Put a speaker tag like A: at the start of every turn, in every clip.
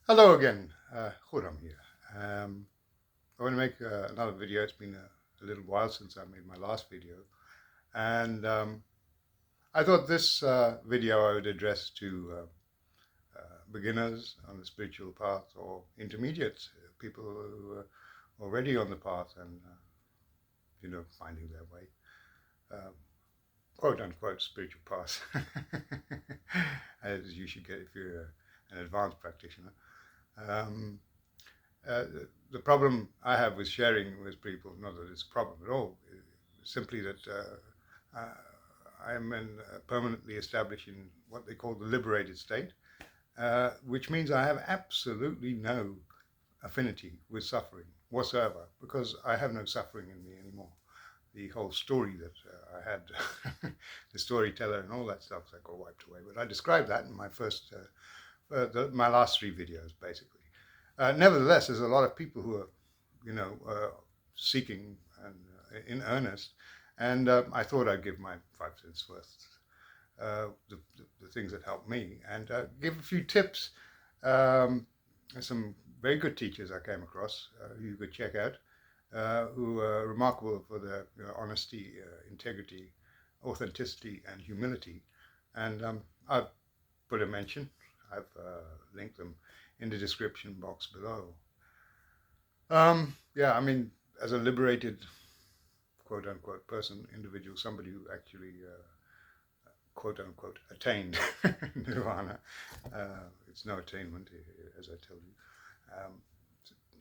A: Hello again, Khurram here. I want to make another video. It's been a little while since I made my last video, and I thought this video I would address to beginners on the spiritual path or intermediates, people who are already on the path and finding their way, quote unquote spiritual path, as you should get if you're an advanced practitioner. Um, the problem I have with sharing with people, not that it's a problem at all, is simply that I am permanently established in what they call the liberated state, which means I have absolutely no affinity with suffering whatsoever, because I have no suffering in me anymore. The whole story that I had, the storyteller and all that stuff, that got wiped away. But I described that in my my last three videos, basically. Nevertheless, there's a lot of people who are, seeking and in earnest, and I thought I'd give my 5 cents worth, the things that helped me, and give a few tips. Some very good teachers I came across who you could check out, who are remarkable for their honesty, integrity, authenticity, and humility. And I've put a mention. I've linked them in the description box below. Yeah, I mean, as a liberated, quote unquote, person, individual, somebody who actually, quote unquote, attained nirvana. It's no attainment, as I told you.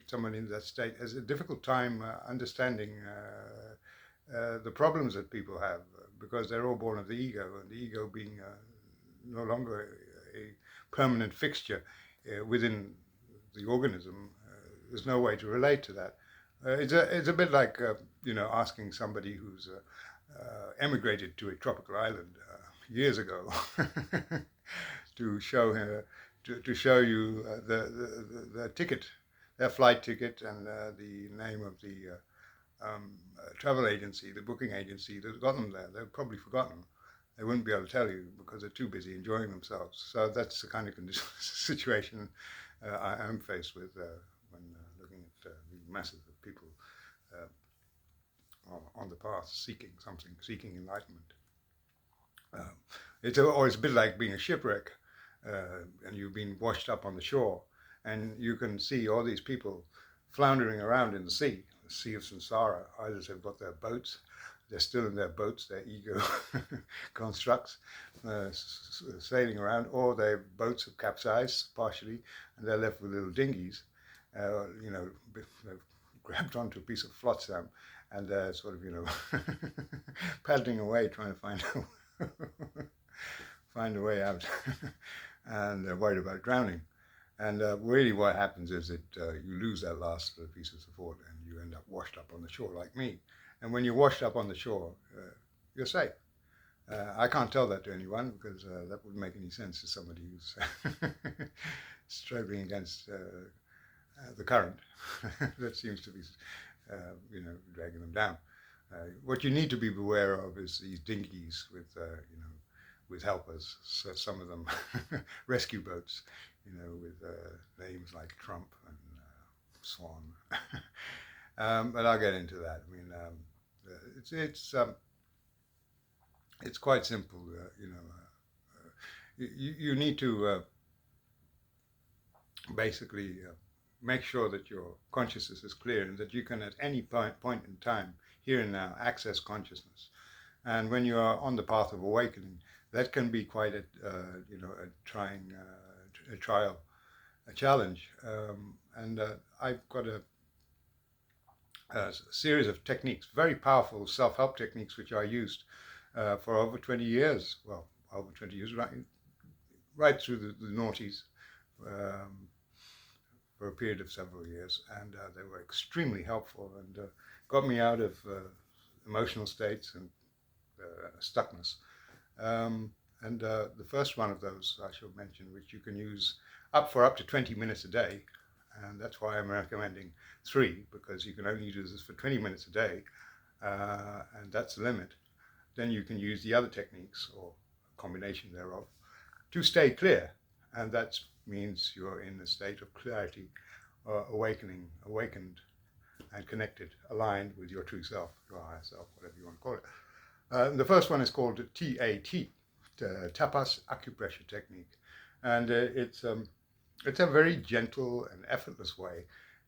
A: Someone in that state has a difficult time understanding the problems that people have, because they're all born of the ego, and the ego being no longer a permanent fixture within the organism. There's no way to relate to that. It's a bit like asking somebody who's emigrated to a tropical island years ago to show you the ticket, their flight ticket, and the name of the travel agency, the booking agency that got them there. They've probably forgotten. They wouldn't be able to tell you because they're too busy enjoying themselves. So that's the kind of situation I am faced with when looking at the masses of people on the path, seeking something, seeking enlightenment. It's always a bit like being a shipwreck, and you've been washed up on the shore, and you can see all these people floundering around in the sea of samsara. Others have got their boats. They're still in their boats, their ego constructs, sailing around, or their boats have capsized partially, and they're left with little dinghies. They've grabbed onto a piece of flotsam, and they're sort of, paddling away, trying to find a way out, and they're worried about drowning. And really what happens is that you lose that last piece of support, and you end up washed up on the shore like me. And when you're washed up on the shore, you're safe. I can't tell that to anyone, because that wouldn't make any sense to somebody who's struggling against the current that seems to be, dragging them down. What you need to be aware of is these dinghies with helpers. So some of them rescue boats, with names like Trump and Swan. But I'll get into that. I mean, it's quite simple. You need to basically make sure that your consciousness is clear, and that you can at any point in time, here and now, access consciousness. And when you are on the path of awakening, that can be quite a trying trial, a challenge. And I've got a series of techniques, very powerful self-help techniques, which I used for over 20 years. Well, over 20 years, right through the noughties, for a period of several years, and they were extremely helpful, and got me out of emotional states and stuckness. And the first one of those I shall mention, which you can use up to 20 minutes a day, and that's why I'm recommending 3, because you can only do this for 20 minutes a day, and that's the limit. Then you can use the other techniques, or a combination thereof, to stay clear, and that's means you're in a state of clarity, awakened and connected, aligned with your true self, your higher self, whatever you want to call it. The first one is called TAT, Tapas Acupressure technique, and it's a very gentle and effortless way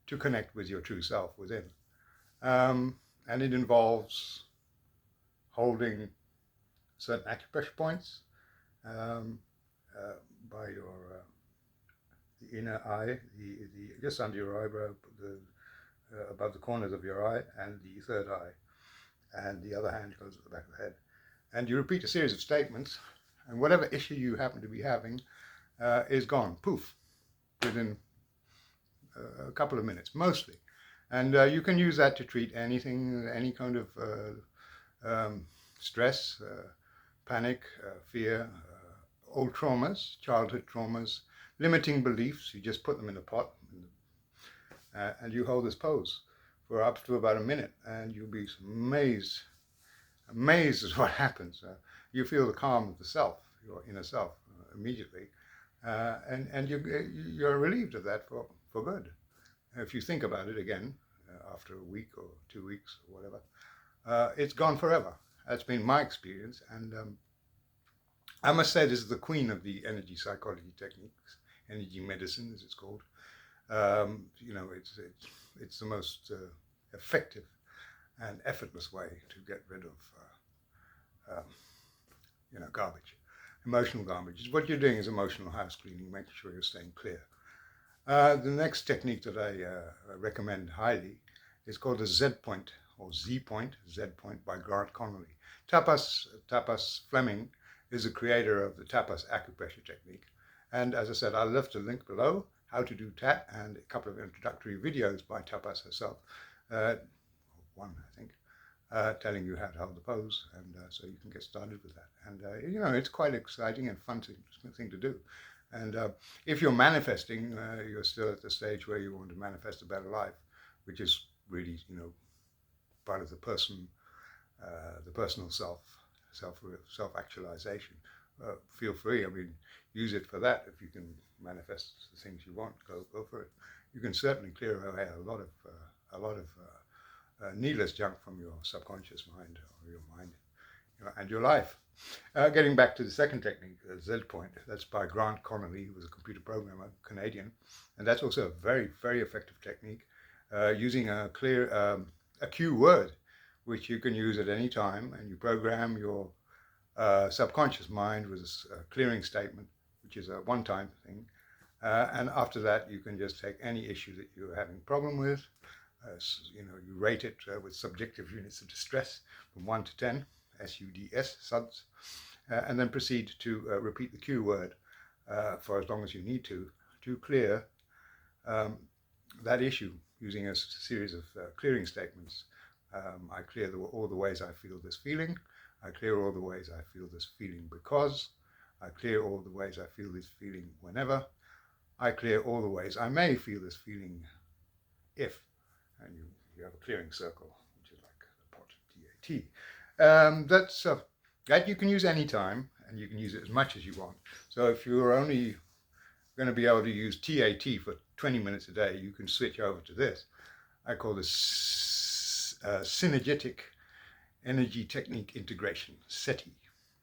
A: to connect with your true self within, and it involves holding certain acupressure points by your the inner eye, the just under your eyebrow, above the corners of your eye, and the third eye, and the other hand goes at the back of the head. And you repeat a series of statements, and whatever issue you happen to be having is gone, poof, within a couple of minutes, mostly. And you can use that to treat anything, any kind of stress, panic, fear, old traumas, childhood traumas, limiting beliefs. You just put them in a pot, and you hold this pose for up to about a minute, and you'll be amazed at what happens. You feel the calm of the self, your inner self, immediately, and you're relieved of that for good. If you think about it again after a week or 2 weeks or whatever, it's gone forever. That's been my experience, and I must say this is the queen of the energy psychology techniques, energy medicine as it's called. It's the most effective and effortless way to get rid of garbage, emotional garbage. What you're doing is emotional house cleaning, making sure you're staying clear. The next technique that I recommend highly is called the Zed Point or ZPoint, Zed Point by Grant Connolly. Tapas Fleming is the creator of the Tapas Acupressure technique. And as I said, I'll left a link below, how to do TAT, and a couple of introductory videos by Tapas herself. One, I think, telling you how to hold the pose, and so you can get started with that. And it's quite exciting and fun thing to do. And if you're manifesting, you're still at the stage where you want to manifest a better life, which is really, part of the personal self-actualization. Feel free. Use it for that. If you can manifest the things you want, go for it. You can certainly clear away a lot of needless junk from your subconscious mind or your mind, and your life. Getting back to the second technique, Zed Point, that's by Grant Connolly, who was a computer programmer, Canadian, and that's also a very, very effective technique, using a cue word, which you can use at any time, and you program your subconscious mind with a clearing statement, which is a one-time thing, and after that you can just take any issue that you're having a problem with. You rate it with subjective units of distress from 1 to 10, SUDS, SUDS, and then proceed to repeat the cue word for as long as you need to clear that issue using a series of clearing statements. I clear all the ways I feel this feeling. I clear all the ways I feel this feeling because. I clear all the ways I feel this feeling whenever. I clear all the ways I may feel this feeling if. And you have a clearing circle, which is like the pot, TAT. That you can use any time, and you can use it as much as you want. So if you're only going to be able to use TAT for 20 minutes a day, you can switch over to this. I call this Synergistic Energy Technique Integration, SETI,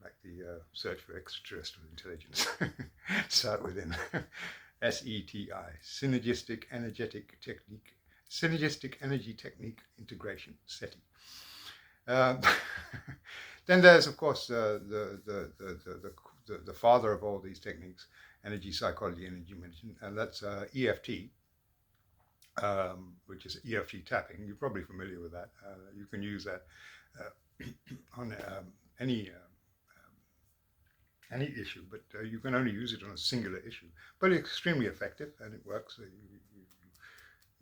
A: like the search for extraterrestrial intelligence. Start within SETI, Synergistic Energy Technique Integration, SETI. Then there's, of course, the father of all these techniques, energy psychology, energy medicine, and that's EFT, which is EFT tapping. You're probably familiar with that. You can use that on any issue, but you can only use it on a singular issue. But it's extremely effective, and it works.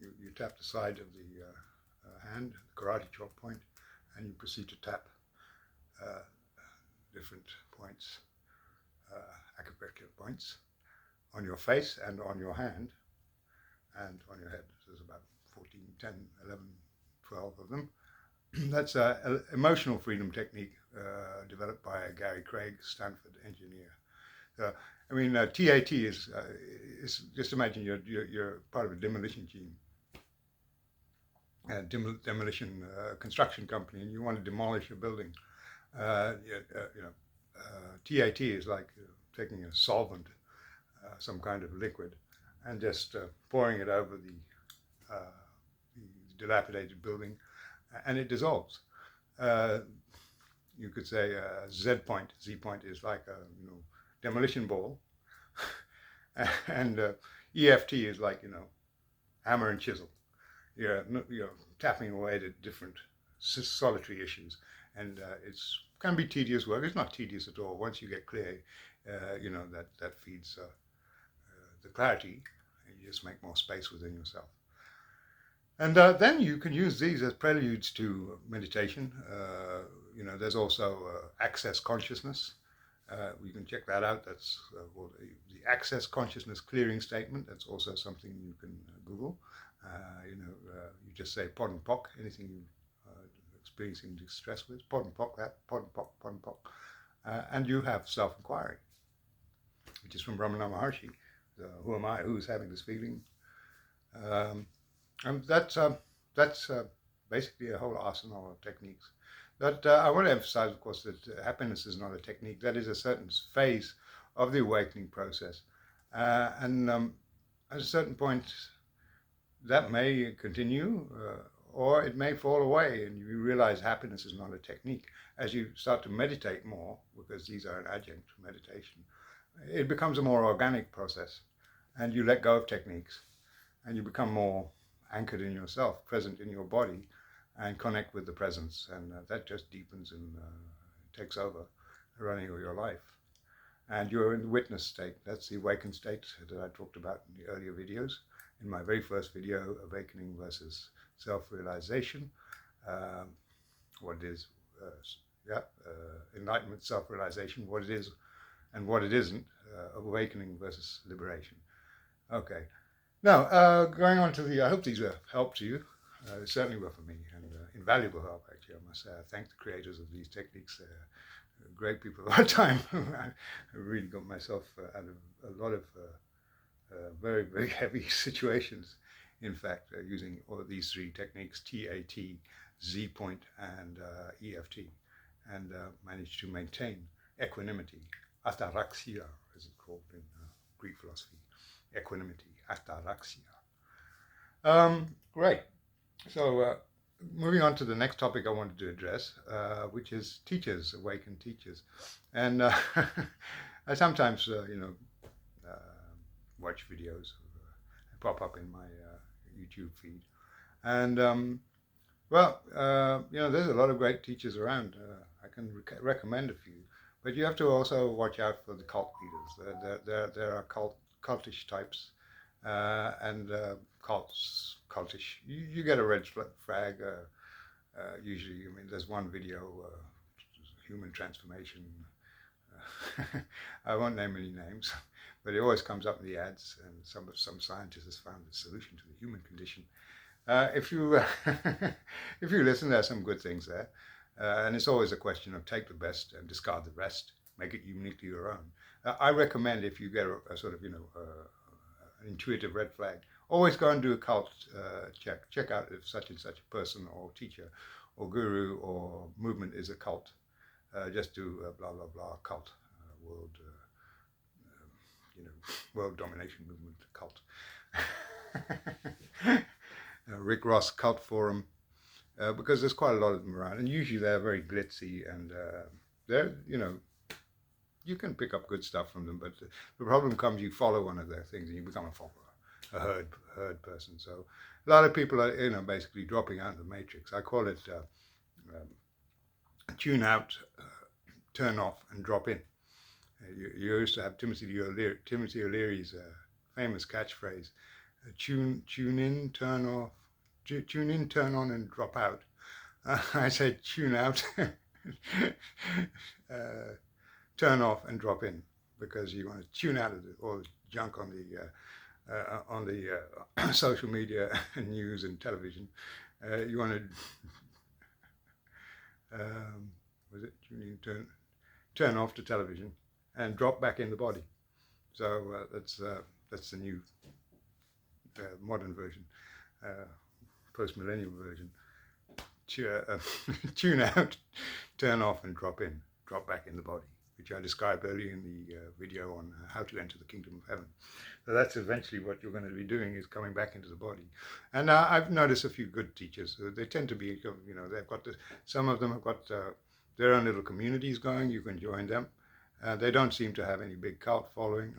A: You tap the side of the hand, the karate chop point, and you proceed to tap different points, acupressure points, on your face and on your hand and on your head. There's about 14, 10, 11, 12 of them. That's an emotional freedom technique developed by Gary Craig, Stanford engineer. I mean, TAT is just imagine you're part of a demolition team, a demolition construction company, and you want to demolish a building. TAT is like taking a solvent, some kind of liquid, and just pouring it over the dilapidated building, and it dissolves. You could say Zed Point. ZPoint is like a demolition ball, and EFT is like hammer and chisel. You're tapping away at different solitary issues, and it's can be tedious work. It's not tedious at all once you get clear. That feeds the clarity, and you just make more space within yourself. And then you can use these as preludes to meditation. There's also access consciousness. You can check that out. That's called the access consciousness clearing statement. That's also something you can Google. You just say pod and poc, anything you're experiencing distress with, pod and poc that, pod and poc, and you have self-inquiry, which is from Ramana Maharshi. Who am I? Who's having this feeling? And that's basically a whole arsenal of techniques. But I want to emphasize, of course, that happiness is not a technique. That is a certain phase of the awakening process. And at a certain point, that may continue or it may fall away, and you realize happiness is not a technique. As you start to meditate more, because these are an adjunct to meditation, it becomes a more organic process, and you let go of techniques, and you become more anchored in yourself, present in your body, and connect with the presence, and that just deepens and takes over the running of your life. And you're in the witness state. That's the awakened state that I talked about in the earlier videos. In my very first video, Awakening versus Self-Realization, what it is, enlightenment, self-realization, what it is and what it isn't, awakening versus liberation. Okay. Now, going on to I hope these have helped you. They certainly were for me, and invaluable help, actually, I must say. I thank the creators of these techniques. They're great people of our time. I really got myself out of a lot of very, very heavy situations, in fact, using all of these three techniques, TAT, ZPoint, and EFT, and managed to maintain equanimity, ataraxia, as it's called in Greek philosophy, equanimity, ataraxia. Great. So moving on to the next topic I wanted to address, which is teachers, awakened teachers. And I sometimes, watch videos pop up in my YouTube feed. And, there's a lot of great teachers around. I can recommend a few. But you have to also watch out for the cult leaders. There are cultish types and cultish. You get a red flag. Usually, I mean, there's one video, human transformation. I won't name any names, but it always comes up in the ads, and some scientist has found the solution to the human condition. If you if you listen, there's some good things there, and it's always a question of take the best and discard the rest, make it uniquely your own. I recommend, if you get a sort of an intuitive red flag, always go and do a cult check. Check out if such and such a person or teacher or guru or movement is a cult. Just do blah blah blah cult, world domination movement cult. Rick Ross Cult Forum, because there's quite a lot of them around, and usually they're very glitzy, and they're you can pick up good stuff from them, but the problem comes you follow one of their things and you become a follower, a herd person. So a lot of people are basically dropping out of the matrix. I call it tune out, turn off, and drop in. You used to have Timothy O'Leary's famous catchphrase: tune in, turn off, tune in, turn on, and drop out. I say tune out, turn off, and drop in, because you want to tune out of all the junk on the social media and news and television. You want to tune in, turn off to television, and drop back in the body. So that's the new modern version, post-millennial version. Tune out, turn off, and drop in, drop back in the body, which I described earlier in the video on how to enter the kingdom of heaven. So that's eventually what you're going to be doing, is coming back into the body. And I've noticed a few good teachers. They tend to be, they've got some of them have got their own little communities going. You can join them. They don't seem to have any big cult following.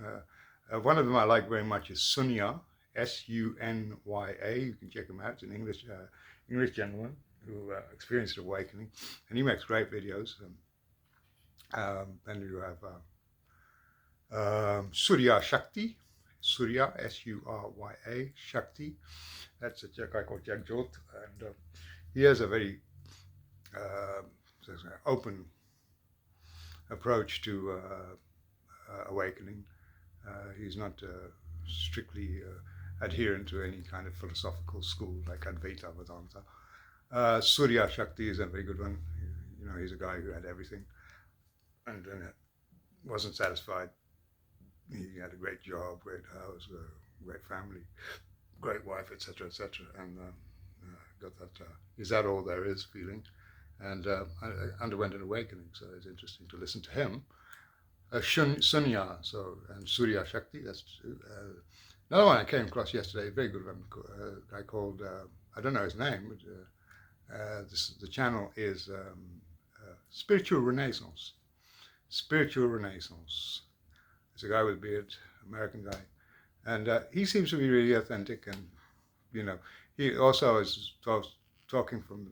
A: One of them I like very much is Sunya, S-U-N-Y-A. You can check him out. It's an English gentleman who experienced awakening, and he makes great videos. Then you have Surya Shakti, Surya, S-U-R-Y-A, Shakti. That's a guy called Jagjot, and he has a very open approach to awakening. He's not strictly adherent to any kind of philosophical school like Advaita Vedanta. Surya Shakti is a very good one. He's a guy who had everything and wasn't satisfied. He had a great job, great house, great family, great wife, etc., etc., and got that is that all there is feeling, and I underwent an awakening. So it's interesting to listen to him. Sunya, and Surya Shakti. That's another one I came across yesterday. A very good one. A guy called I don't know his name, but the channel is Spiritual Renaissance. Spiritual Renaissance. It's a guy with a beard, American guy, and he seems to be really authentic. And he also is talking from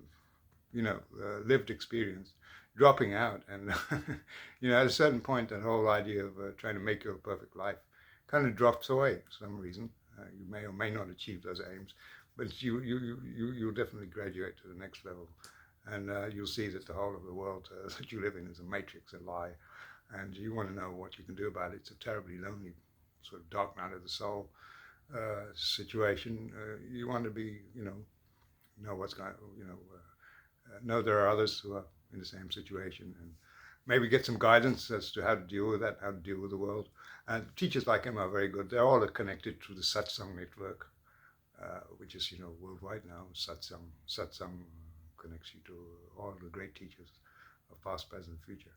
A: lived experience, dropping out, and at a certain point, that whole idea of trying to make your perfect life kind of drops away for some reason. You may or may not achieve those aims, but you'll definitely graduate to the next level, and you'll see that the whole of the world that you live in is a matrix, a lie, and you want to know what you can do about it. It's a terribly lonely, sort of dark night of the soul situation. You want to be, know what's going, know there are others who are in the same situation, and maybe get some guidance as to how to deal with that, how to deal with the world. And teachers like him are very good. They're all connected through the Satsang network, which is worldwide now. Satsang connects you to all the great teachers of past, present, future.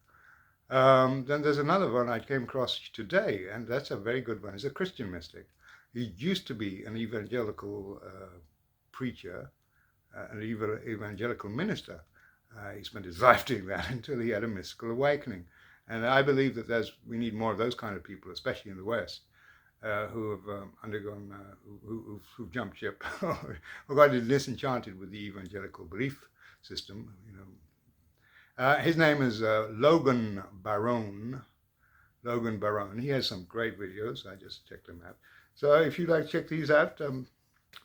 A: Then there's another one I came across today, and that's a very good one. He's a Christian mystic. He used to be an evangelical preacher, an evangelical minister. He spent his life doing that until he had a mystical awakening. And I believe that we need more of those kind of people, especially in the West, who have undergone, who've jumped ship, who got disenchanted with the evangelical belief system. His name is Logan Barone. Logan Barone. He has some great videos. I just checked them out. So if you'd like to check these out,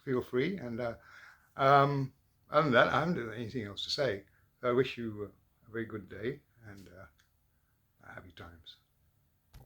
A: feel free. And other than that, I haven't got anything else to say. So I wish you a very good day and happy times.